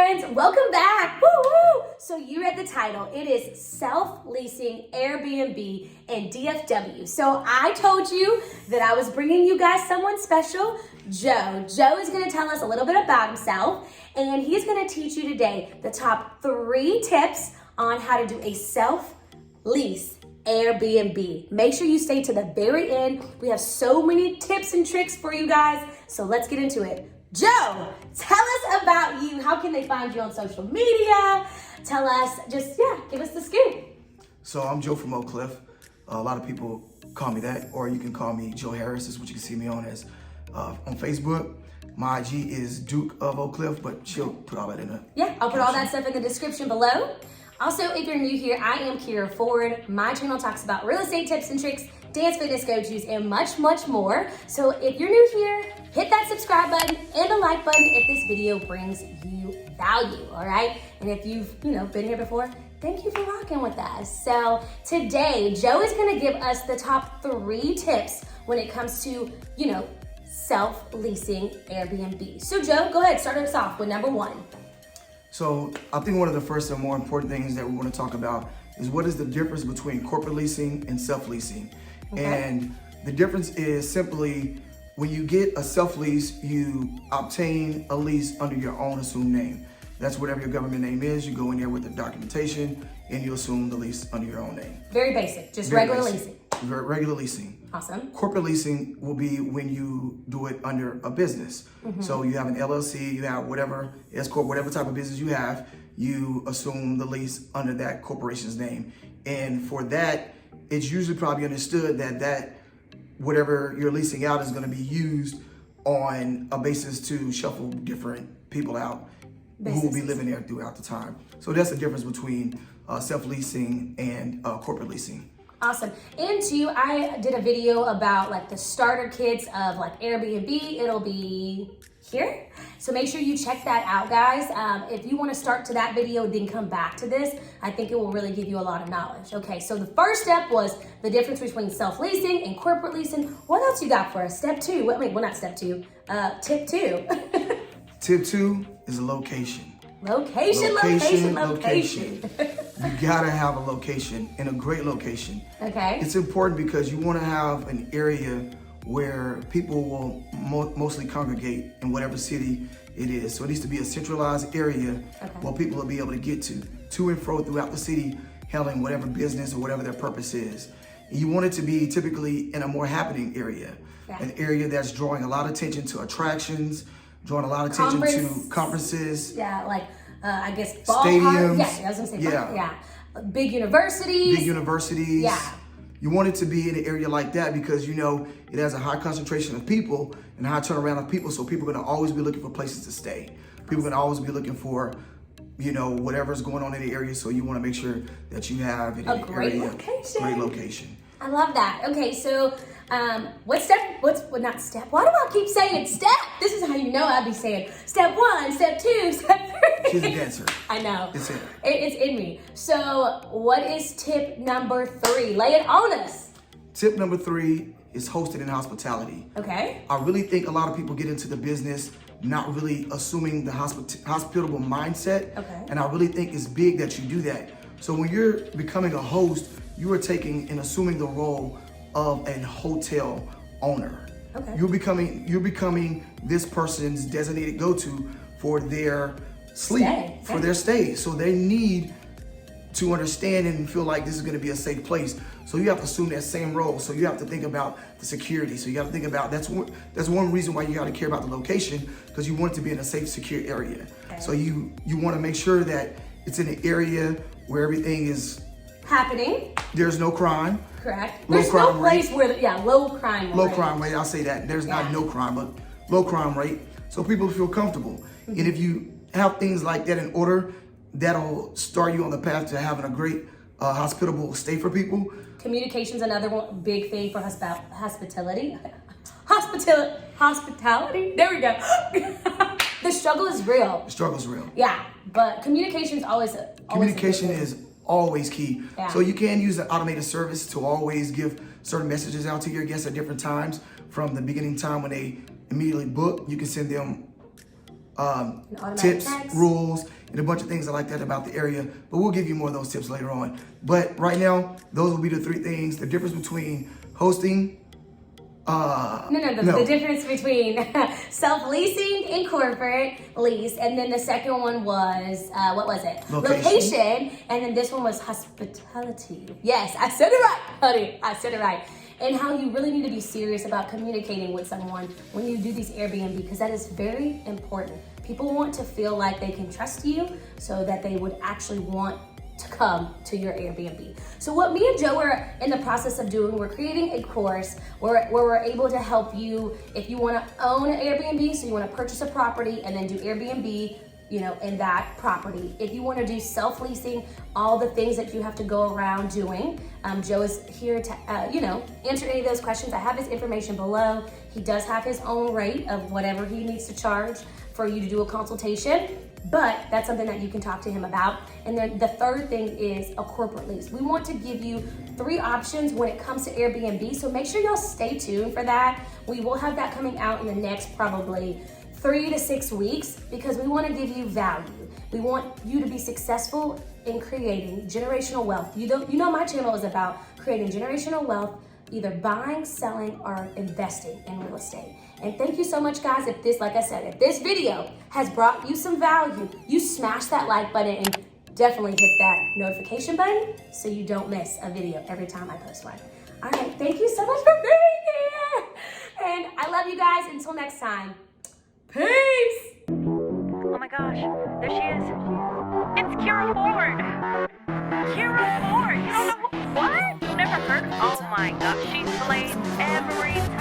friends, welcome back. Woo woo! So you read the title. It is Self-Leasing Airbnb and DFW. So I told you that I was bringing you guys someone special, Joe. Joe is going to tell us a little bit about himself, and he's going to teach you today the top 3 tips on how to do a self-lease Airbnb. Make sure you stay to the very end. We have so many tips and tricks for you guys, so let's get into it. Joe, tell us about you. How can they find you on social media? Tell us, give us the scoop. So I'm Joe from Oak Cliff. A lot of people call me that, or you can call me Joe Harris. Is what you can see me on as on Facebook. My IG is Duke of Oak Cliff, but she'll put all that in there. Yeah, I'll put all that stuff in the description below. Also, if you're new here, I am Keyra Ford. My channel talks about real estate tips and tricks, dance fitness go-tos, and much, much more. So if you're new here, hit that subscribe button and the like button if this video brings you value, all right? And if you've, been here before, thank you for rocking with us. So today, Joe is gonna give us the top 3 tips when it comes to, self-leasing Airbnb. So Joe, go ahead, start us off with number 1. So I think one of the first and more important things that we want to talk about is what is the difference between corporate leasing and self-leasing. Okay. And the difference is simply when you get a self-lease, you obtain a lease under your own assumed name. That's whatever your government name is. You go in there with the documentation and you assume the lease under your own name. Very basic, just regular leasing. Regular leasing. Awesome. Corporate leasing will be when you do it under a business. Mm-hmm. So you have an LLC, you have whatever, S Corp, whatever type of business you have, you assume the lease under that corporation's name. And for that, it's usually probably understood that whatever you're leasing out is going to be used on a basis to shuffle different people out who will be living there throughout the time. So that's the difference between self-leasing and corporate leasing. Awesome. And too, I did a video about the starter kits of Airbnb. It'll be here. So make sure you check that out, guys. If you want to start to that video, then come back to this. I think it will really give you a lot of knowledge. Okay, so the first step was the difference between self-leasing and corporate leasing. What else you got for us? Step 2. Not step 2. Tip 2. Tip 2 is location. Location. You gotta have a location, and a great location. Okay. It's important because you want to have an area where people will mostly congregate in whatever city it is. So it needs to be a centralized area where people will be able to get to and fro throughout the city, handling whatever business or whatever their purpose is. And you want it to be typically in a more happening area, an area that's drawing a lot of attention to attractions, drawing a lot of attention to conferences. Yeah, I guess stadiums. Yeah, I was gonna say Big universities. Yeah. You want it to be in an area like that because it has a high concentration of people and a high turnaround of people, so people are gonna always be looking for places to stay. People are gonna always be looking for, whatever's going on in the area, so you wanna make sure that you have it in a great location. Great location. I love that. Okay, so not step? Why do I keep saying step? This is how you know I be saying step 1, step 2, step 3. She's a dancer. I know. It's in her. It's in me. So what is tip number 3? Lay it on us. Tip number 3 is hosted in hospitality. Okay. I really think a lot of people get into the business not really assuming the hospitable mindset. Okay. And I really think it's big that you do that. So when you're becoming a host, you are taking and assuming the role of a hotel owner. Okay. You're becoming this person's designated go-to for their sleep, for their stay. So they need to understand and feel like this is going to be a safe place. So you have to assume that same role. So you have to think about the security. So you have to think about that's one reason why you got to care about the location, because you want it to be in a safe, secure area. Okay. So you want to make sure that it's in an area where everything is happening. There's no crime. Correct. There's no place where low crime rate. Low crime rate. I'll say that. There's not no crime, but low crime rate. So people feel comfortable. Mm-hmm. And if you have things like that in order, that'll start you on the path to having a great hospitable stay for people. Communication's another big thing for hospitality. Hospitality. There we go. The struggle is real. The struggle is real. Yeah, but communication's always is always key. Yeah. So you can use an automated service to always give certain messages out to your guests at different times. From the beginning time when they immediately book, you can send them tips, text. rules, and a bunch of things like that about the area. But we'll give you more of those tips later on. But right now, those will be the 3 things. The difference between hosting. The difference between self-leasing and corporate lease, and then the second one was, what was it? Location, and then this one was hospitality. Yes, I said it right, honey. I said it right. And how you really need to be serious about communicating with someone when you do these Airbnb, because that is very important. People want to feel like they can trust you so that they would actually want to come to your Airbnb. So what me and Joe are in the process of doing, we're creating a course where we're able to help you if you want to own an Airbnb, so you want to purchase a property and then do Airbnb, in that property. If you want to do self-leasing, all the things that you have to go around doing, Joe is here to, answer any of those questions. I have his information below. He does have his own rate of whatever he needs to charge for you to do a consultation, but that's something that you can talk to him about. And then the third thing is a corporate lease. We want to give you 3 options when it comes to Airbnb, so make sure y'all stay tuned for that. We will have that coming out in the next probably 3 to 6 weeks, because we want to give you value. We want you to be successful in creating generational wealth. You know my channel is about creating generational wealth, either buying, selling, or investing in real estate. And thank you so much, guys. If this video has brought you some value, you smash that like button and definitely hit that notification button so you don't miss a video every time I post one. All right, thank you so much for being here. And I love you guys. Until next time. Peace! Oh my gosh, there she is. It's Keyra Ford. Keyra Ford. You don't know what? You never heard? Oh my gosh, she slays every time.